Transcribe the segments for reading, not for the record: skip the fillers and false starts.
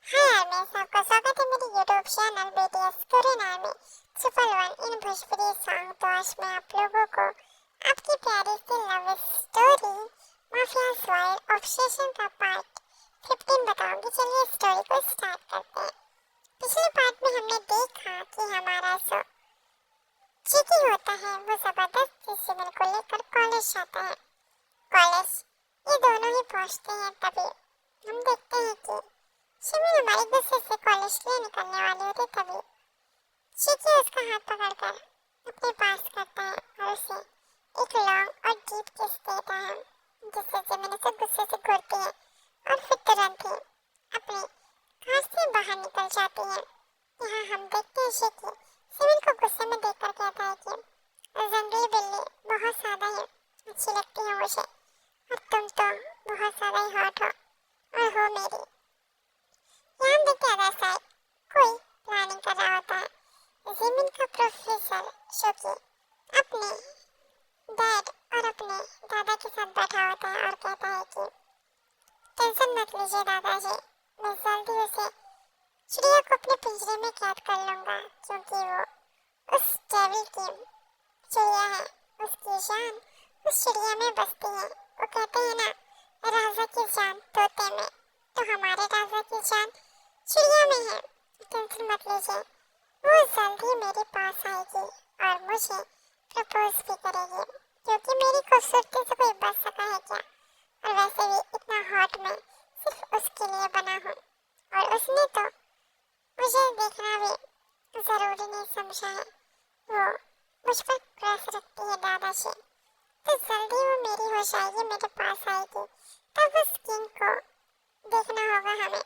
हाय यार, मैं सबका स्वागत है मेरे यूट्यूब चैनल बीटीएस कोरियन में triple one in Bhojpuri song. तो आज मैं आप लोगों को आपकी प्यारी सी लव स्टोरी माफिया स्वाइल ऑब्सेशन का पार्ट 15 बताऊंगी। चलिए स्टोरी को स्टार्ट करते हैं। पिछले पार्ट में हमने देखा कि हमारा जो चिकी होता है वो जबरदस्ती सिमन को लेकर कॉलेज जाता है। कॉलेज ये दोनों ही पहुंचते हैं, तभी हम देखते हैं कि सिमन हमारे गुस्से से कॉलेज के लिए निकलने वाली होती, तभी चिकी उसका हाथ पकड़कर अपने पास करता है और उसे एक लॉन्ग और डीप किस देता है, जिससे सिमन उसे गुस्से से घूरती है और फिर तुरंत ही अपने घर से बाहर निकल जाती है। यहाँ हम देखते हैं चिकी सिमन को गुस्से में देखकर कहता है कि जंगली बिल्ली बहुत ज्यादा ही अच्छी लगती है मुझे, और तुम तो बहुत ज्यादा ही हॉट हो और हो मेरी। यहाँ देखते अदर साइड कोई प्लानिंग कर रहा होता है। जिमिन का प्रोफेसर जो कि अपने डैड और अपने दादा के साथ बैठा होता है और कहता है कि टेंशन मत लीजिए दादाजी, मैं जल्दी उसे चिड़िया को अपने पिंजरे में कैद कर लूंगा, क्योंकि वो उस डेविल की चिड़िया है, उसकी जान उस चिड़िया में बसती है। वो कहते हैं ना, राजा की जान तोते में, तो हमारे राजा की जान चिड़िया में है। टेंशन मत लीजिए, वो जल्दी मेरे पास आएगी और मुझे प्रपोज भी करेगी, क्योंकि मेरी खूबसूरती से कोई बच सका है क्या, और वैसे भी इतना हॉट मैं सिर्फ उसके लिए बना हूँ, और उसने तो मुझे देखना भी जरूरी नहीं समझा है। वो मुझ पर क्रश रखती है दादाजी, तो जल्दी वो मेरी हो जाएगी, मेरे पास आएगी, तब उस किंग को देखना होगा हमें,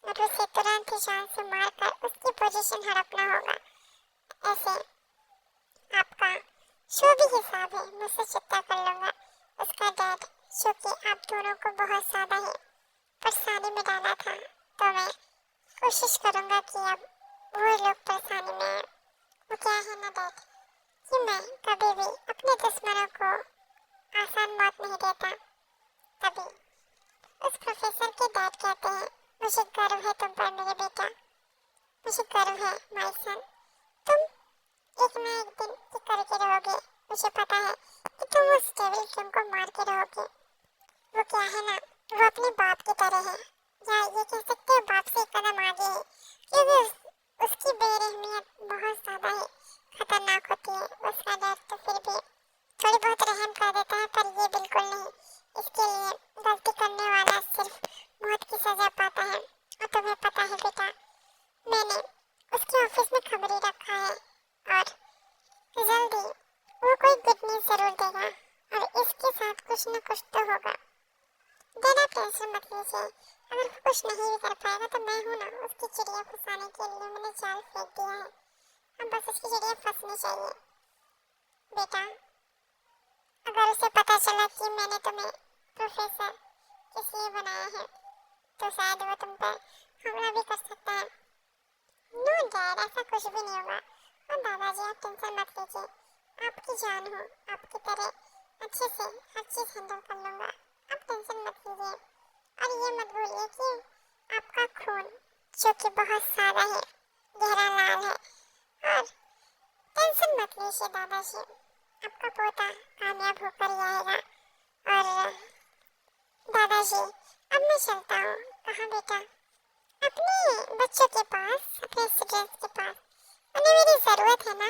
और उसे तुरंत ही जान से मारकर उसकी पोजीशन हड़पना होगा। ऐसे आपका जो भी हिसाब है मैं उसे चुकता कर लूंगा। उसका डैड जो कि आप दोनों को बहुत ज्यादा ही परेशानी में डाला था, तो मैं कोशिश करूंगा कि अब वो लोग परेशानी में आए। वो क्या है ना डैड, कि मैं कभी भी अपने दुश्मनों को आसान मौत नहीं देता। तभी उस प्रोफेसर के डैड कहते हैं, मुझे गर्व है तुम पर मेरे बेटा, मुझे गर्व है माय सन, तुम एक ना एक दिन ये करके रहोगे। मुझे पता है कि तुम उस डेविल किंग को मार के रहोगे। वो क्या है ना, वो अपने बाप की तरह है, या ये कह सकते हो बाप से एक कदम आगे है, क्योंकि उसकी बेरहमियत बहुत ज्यादा ही खतरनाक होती है। उसका डर तो फिर भी थोड़ी बहुत रहम कर देता है, पर ये बिल्कुल नहीं। इसके लिए गलती करने वाला सिर्फ मौत की सजा पाता है। और तुम्हें पता है बेटा, मैंने उसके ऑफिस में खबरी रखा है, और जल्दी वो कोई गुड न्यूज जरूर देगा, और इसके साथ कुछ न कुछ तो होगा। ज़्यादा टेंशन मत लीजिए, अगर वो कुछ नहीं भी कर पाएगा तो मैं हूँ ना, उसकी चिड़िया फंसाने के लिए मैंने जाल फेंक दिया है। अब बस उसकी चिड़िया फंसनी चाहिए। बेटा, अगर उसे पता चला कि मैंने तुम्हें प्रोफेसर किस लिए बनाया है, तो शायद वो तुम पर हमला भी कर सकता है। नो डैड, ऐसा कुछ भी नहीं होगा। और दादाजी आप टेंशन मत लीजिए, आपकी जान हो, आपकी तरह अच्छे से हर चीज़ हैंडल कर लूँगा। आप टेंशन मत लीजिए, और ये मत भूलिए कि आपका खून जो कि बहुत सादा है, गहरा लाल है, और टेंशन मत लीजिए दादाजी, आपका पोता कामयाब होकर ही आएगा। और दादाजी अब मैं चलता हूँ। कहाँ बेटा? अपने बच्चों के पास, अपने स्टूडेंट्स के पास, उन्हें मेरी जरूरत है ना।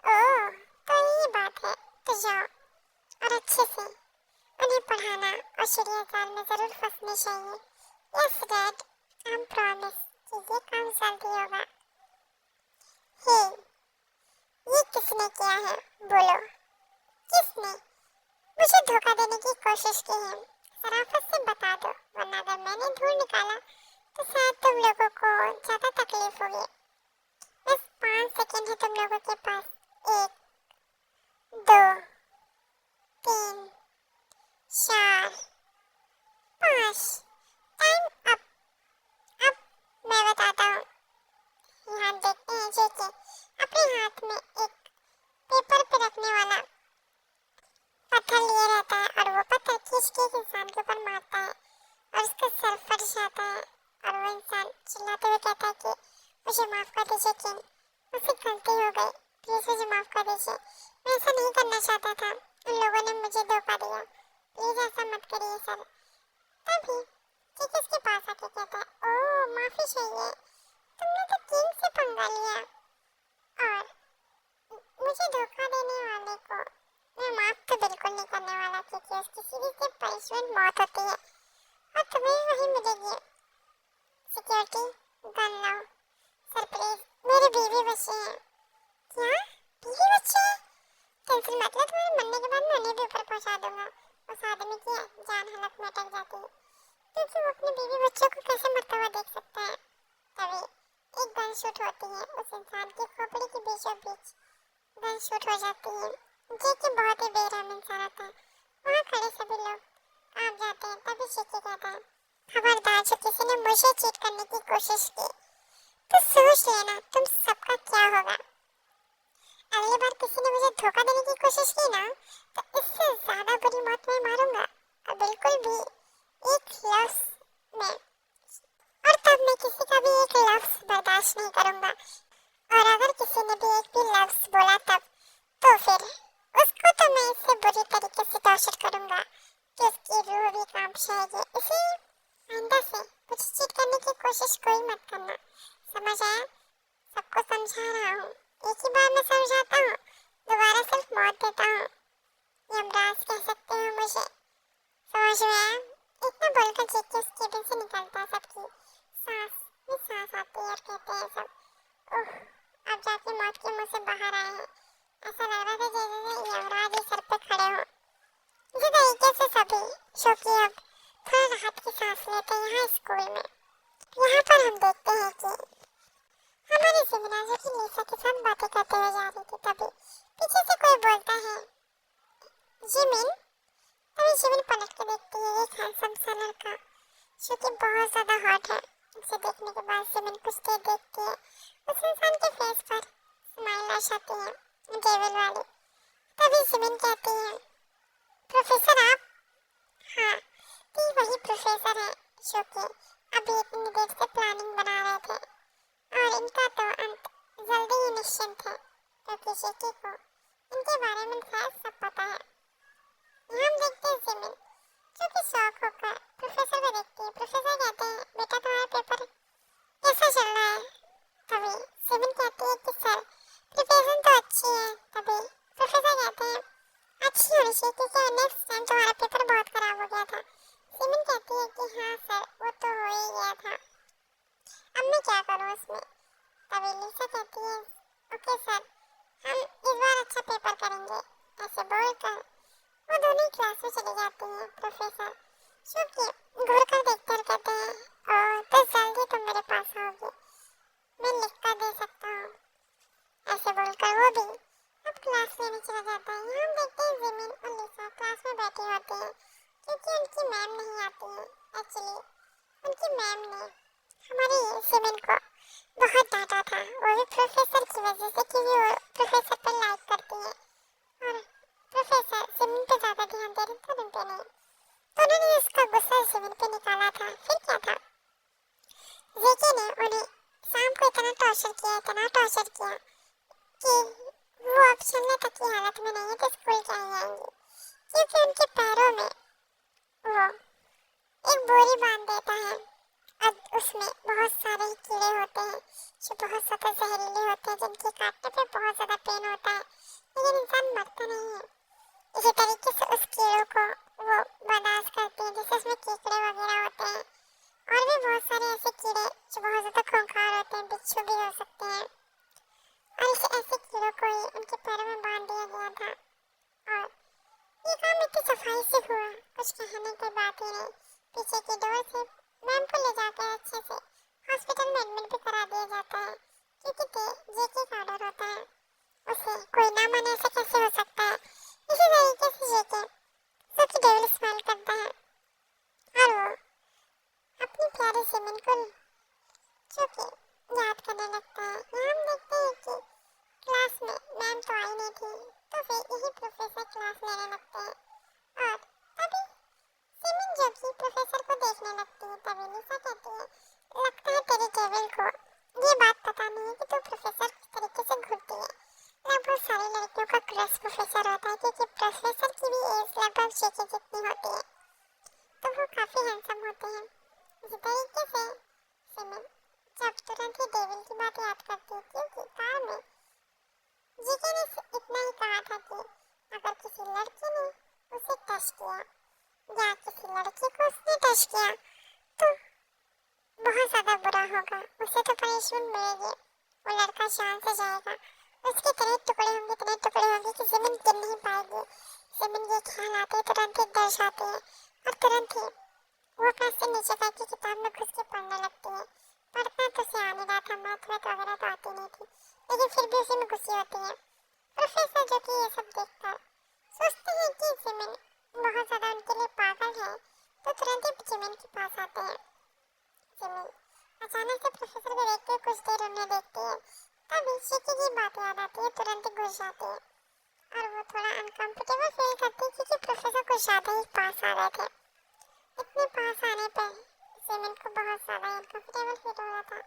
ओह, तो ये बात है, तो जाओ और अच्छे से उन्हें पढ़ाना, और चिड़िया जाल में जरूर फंसनी चाहिए। यस डैड, हम प्रॉमिस कि ये काम जल्दी होगा। हे, ये किसने किया है बोलो? किसने मुझे धोखा देने की कोशिश की है? शराफत से बता दो, वरना अगर मैंने ढूंढ निकाला तो शायद तुम लोगों को ज्यादा तकलीफ होगी। बस 5 सेकंड है तुम लोगों के पास। 1, 2, 3, 4, 5। Time up. अब मैं बताता हूँ। यहाँ देखते हैं जेके अपने हाथ में एक पेपर पे रखने वाला पत्थर लिए रहता है, और वो पत्थर खींच के इंसान के ऊपर मारता है, और उसका सर फट जाता है, और वो इंसान चिल्लाते हुए कहता है कि मुझे माफ कर दीजिए किंग, मुझसे गलती हो गई, प्लीज मुझे माफ कर दीजिए, मैं ऐसा नहीं करना चाहता था, उन लोगों ने मुझे धोखा दिया, प्लीज ऐसा मत करिए सर। तभी किंग इसके पास आके कहता है, ओह माफी चाहिए, तुमने तो किंग से पंगा लिया और मुझे धोखा देने वाले को मैं माफ तो बिल्कुल नहीं करने वाला, क्योंकि उसकी सीधी सी पनिशमेंट मौत होती है और तुम्हें भी वही मिलेगी। सिक्योरिटी गन लो, सरप्राइज मेरी बीवी बची है। क्या बीवी बची है? टेंशन मत लो, तुम्हारे मरने के बाद मैं उन्हें भी ऊपर पहुंचा दूंगा। उस आदमी की जान हालत में अटक जाती है, क्योंकि वो अपने बीवी बच्चों को कैसे मरता हुआ देख सकता है। तभी एक गन शूट होती है उस इंसान की खोपड़ी के बीचों बीच, गन शूट हो जाती है। जेकी बहुत ही बेरहम इंसान होता है। वहाँ खड़े सभी लोग कांप जाते हैं। तभी जेकी कहता है, खबरदार जो किसी ने मुझे चीट करने की कोशिश की तो सोच लेना तुम सबका क्या होगा। अगली बार किसी ने मुझे धोखा देने की कोशिश की ना, तो इससे ज्यादा बुरी मौत मैं मारूंगा, और बिल्कुल भी एक लफ्ज में, और तब मैं किसी का भी एक लफ्ज बर्दाश्त नहीं करूंगा। और अगर किसी ने भी एक भी लफ्ज बोला तब, तो फिर उसको तो मैं इससे बुरी तरीके से टॉर्चर करूंगा कि उसकी रूह भी कांप जाएगी। इसलिए आइंदा से कुछ चीट करने की कोशिश कोई मत करना, समझ आया? सबको समझा रहा हूँ, एक ही बार में समझाता हूँ, दोबारा सिर्फ मौत देता हूँ। यमराज कह सकते हो मुझे, समझ में आया? इतना बोलकर जेकी उस केबिन से निकलता है। सबकी सांस में सांस आती है और कहते हैं सब, ओह अब जाके मौत के मुंह से बाहर आए हैं। ऐसा लग रहा था जैसे यमराज ही सर पे खड़े हो। इसी तरीके से सभी जो कि अब थोड़ा राहत की सांस लेते हैं यहाँ स्कूल में। यहाँ पर हम देखते हैं कि हमारी जिमिना जो कि लिसा के साथ बातें करते हुए जा रही थी, तभी पीछे से कोई बोलता है, जिमिन। तभी जिमिन पलट के देखती है एक हैंडसम सा लड़का जो कि बहुत ज्यादा हॉट है। उसे देखने के बाद जिमिन कुछ देर देखती है। उस इंसान के फेस पर स्माइल आ जाती है, डेविल वाली। तभी जिमिन कहती है, प्रोफेसर आप? हाँ, तो वही प्रोफेसर है जो कि अभी इतनी देर से प्लानिंग बना रहे थे, और इनका तो अंत जल्दी ही निश्चित है, क्योंकि जेकी को इनके बारे में शायद सब पता है। यहाँ हम देखते हैं जिमिन जो कि शॉक होकर प्रोफेसर को देखती है। प्रोफेसर कहते हैं, बेटा तुम्हारा पेपर कैसा चल रहा है? तभी जिमिन कहती है कि सर प्रिपरेशन तो अच्छी है। तभी प्रोफेसर कहते हैं, अच्छी होनी चाहिए क्योंकि नेक्स्ट टाइम तुम्हारा पेपर बहुत खराब हो गया था। जिमिन कहती है कि हाँ सर वो तो हो ही गया था, अब मैं क्या करूँ उसमें? तभी लिसा कहती है, ओके सर हम इस बार अच्छा पेपर करेंगे। ऐसे बोलकर वो दोनों क्लास में चली जाती हैं। प्रोफेसर जो कि घूर कर देखते कहते हैं, ओह तो जल्दी तुम मेरे पास आओगी, मैं लिख कर दे सकता हूँ। ऐसे बोलकर वो भी अब क्लास लेने चला जाता है। यहाँ हम देखते हैं जिमिन और लिसा क्लास में बैठी होती है, क्योंकि उनकी मैम नहीं आती है। एक्चुअली उनकी मैम ने हमारी जिमिन को बहुत डांटा था, वो भी प्रोफेसर की वजह से, क्योंकि वो प्रोफेसर पर लाइक करती है और प्रोफेसर जिमिन पे ज्यादा ध्यान दे रहे थे, उन पे नहीं। तो उन्होंने उसका गुस्सा जिमिन पे निकाला था। फिर क्या था, जेकी ने उन्हें शाम को इतना टॉर्चर किया कि वो अब चलने तक की हालत में नहीं है कि स्कूल क्या ही आएंगी, क्योंकि उनके पैरों में वो एक बोरी बांध देता है और उसमें बहुत सारे कीड़े होते हैं जो बहुत ज्यादा जहरीले होते हैं, जिनके काटने पे बहुत ज्यादा पेन होता है, लेकिन इंसान मरता नहीं है। इसी तरीके से उस कीड़ों को वो बर्दाश्त करती है, जैसे उसमें कीड़े वगैरह होते हैं और भी बहुत सारे ऐसे कीड़े जो बहुत ज्यादा खूंखार होते हैं, बिच्छू भी हो सकते हैं। और इसे ऐसे कीड़ों को ही उनके पैरों में बांध दिया गया था, और ये काम इतनी सफाई से हुआ, कुछ कहने की बात ही नहीं। पीछे की डोर से मैम को ले जाकर अच्छे से हॉस्पिटल में एडमिट भी करा दिया जाता है, क्योंकि जेकी का ऑर्डर होता है, उसे कोई ना माने ऐसा कैसे हो सकता है। इसी तरीके से जेके सबकी डेविल स्माइल करता है और वो अपनी प्यारी जिमिन को जो कि याद करने लगता है। यहाँ हम देखते हैं कि क्लास में मैम तो आई नहीं थी, तो फिर यही प्रोफेसर क्लास लेने लगते हैं और तभी जिमिन जो कि प्रोफेसर को देखने लगती है। तभी लिसा कहती है, लगभग शेखे जितनी होती है, तो वो काफी हैंडसम होते हैं। इसी तरीके से सिमन जब तुरंत ही डेविल की बात याद करती है, क्योंकि कार में जीके ने इतना ही कहा था कि अगर किसी लड़की ने उसे टच किया या किसी लड़की को उसने टच किया तो बहुत ज्यादा बुरा होगा, उसे तो पनिशमेंट मिलेगी, वो लड़का जान से जाएगा, उसके इतने टुकड़े होंगे कि जमीन गिर नहीं पाएगी। जमीन ये ख्याल आते ही तुरंत ही डर जाती है और तुरंत ही वो अपना सिर नीचे करके किताब में घुस के पढ़ने लगती है। पढ़ना तो उसे आने रहा था, मैथ वगैरह तो आती नहीं थी, लेकिन फिर भी उसी में घुसी होती है। प्रोफेसर जो कि ये सब देखकर सोचते हैं कि जिमिन बहुत ज्यादा उनके लिए पागल है, तो तुरंत ही जिमिन के पास आते हैं। जिमिन अचानक से प्रोफेसर को देखते कुछ देर उन्हें देखती है, तभी शिकी की बात याद आती है, तुरंत ही घुस जाती है और वो थोड़ा अनकंफर्टेबल फील करती है क्योंकि प्रोफेसर कुछ ज्यादा ही पास आ रहे थे। इतने पास आने पर जिमिन को बहुत ज्यादा अनकंफर्टेबल फील हो रहा था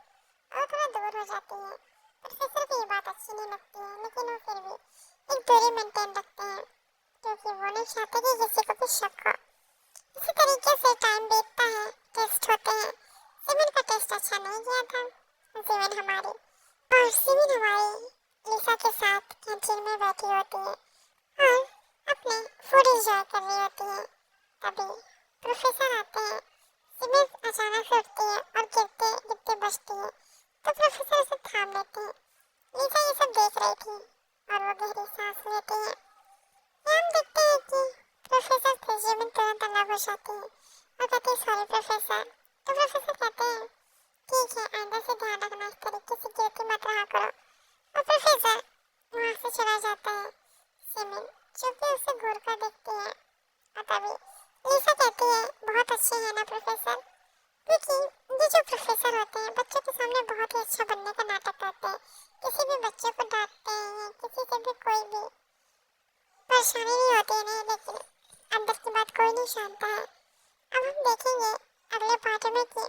और थोड़ा दूर हो जाती है। प्रोफेसर को ये बात अच्छी नहीं लगती है, लेकिन वो फिर भी एक दूरी मेंटेन रखते हैं क्योंकि वो नहीं चाहते कि किसी को भी शक हो। इसी तरीके से टाइम बीतता है, टेस्ट होते हैं। सिमन का टेस्ट अच्छा नहीं गया था। सिमन हमारी लिसा के साथ कैंटीन में बैठी होती है और अपने फूड एंजॉय कर रही होती है। तभी प्रोफेसर आते हैं। सिमन अचानक से उठती है और गिरते गिरते बचती है, तो प्रोफेसर उसे थाम लेते हैं। लिसा ये सब देख रही थी और वो गहरी सांस लेती है। हम देखते हैं कि प्रोफेसर से जिमिन तुरंत अलग हो जाते हैं और कहते हैं सॉरी प्रोफेसर। तो प्रोफेसर कहते हैं ठीक है, आइंदा से ध्यान रखना, इस तरीके से गिरती मत रहा करो। और प्रोफेसर वहाँ से चला जाता है। जिमिन जो कि उसे घूर कर देखती है और तभी लिसा कहती है बहुत अच्छे हैं ना प्रोफेसर, क्योंकि ये जो प्रोफेसर होते हैं बच्चों के सामने बहुत ही अच्छा बनने का नाटक करते हैं, किसी भी बच्चे को डांटते हैं, किसी से भी कोई भी परेशानी नहीं होती है नहीं, लेकिन अंदर की बात कोई नहीं जानता है। अब हम देखेंगे अगले पार्ट में कि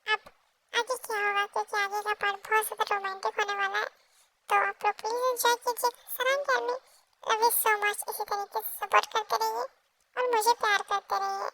अब आगे क्या होगा, क्योंकि आगे का पार्ट बहुत ज़्यादा रोमांटिक होने वाला है। तो आप लोग प्लीज़ एंजॉय कीजिए। सरांग army love you so much. इसी तरीके से सपोर्ट करते रहिए और मुझे प्यार करते रहिए।